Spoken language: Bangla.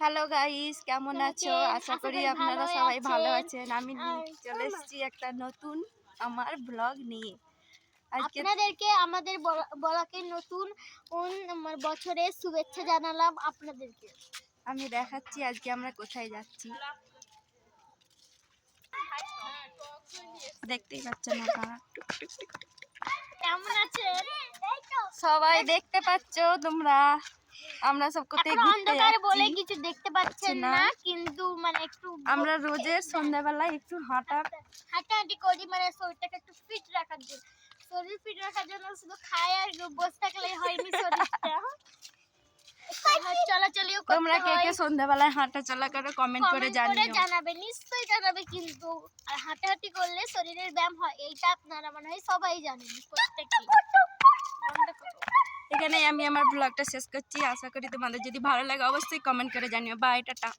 হ্যালো গাইস, কেমন আছো? আশা করি আপনারা সবাই ভালো আছেন। আমি চলে এসেছি একটা নতুন আমার ব্লগ নিয়ে। আজকে আপনাদেরকে আমাদের ব্লগের নতুন বছরের শুভেচ্ছা জানালাম আপনাদেরকে। আমি দেখাচ্ছি আজকে আমরা কোথায় যাচ্ছি। দেখতেই পাচ্ছেন আপনারা, কেমন আছেন? সবাই দেখতে পাচ্ছ তোমরা। আমরা সব কোথায় এখন ঘুরতে অন্ধকারে বলে যাচ্ছি। কিছু দেখতে পাচ্ছেন না, কিন্তু একটু আমরা রোজের সন্ধ্যাবেলায় একটু হাঁটাহাঁটি করি, শরীরটাকে একটু ফিট রাখার জন্য। শরীর ফিট রাখার জন্য শুধু খাই আর বসে থাকলে হয়নি শরীরটা। চলাচলিও করতে হয়। তোমরা কে কে সন্ধ্যাবেলায় হাঁটা চলা করে কমেন্ট করে জানাবে, নিশ্চয়ই জানাবে। কিন্তু আর হাঁটাহাঁটি করলে শরীরের ব্যায়াম হয়, এইটা আপনারা মনে হয় সবাই জানেন। এখানে আমি আমার ব্লগটা শেষ করছি। আশা করি তোমাদের যদি ভালো লাগে অবশ্যই কমেন্ট করে জানিও। Bye, tata.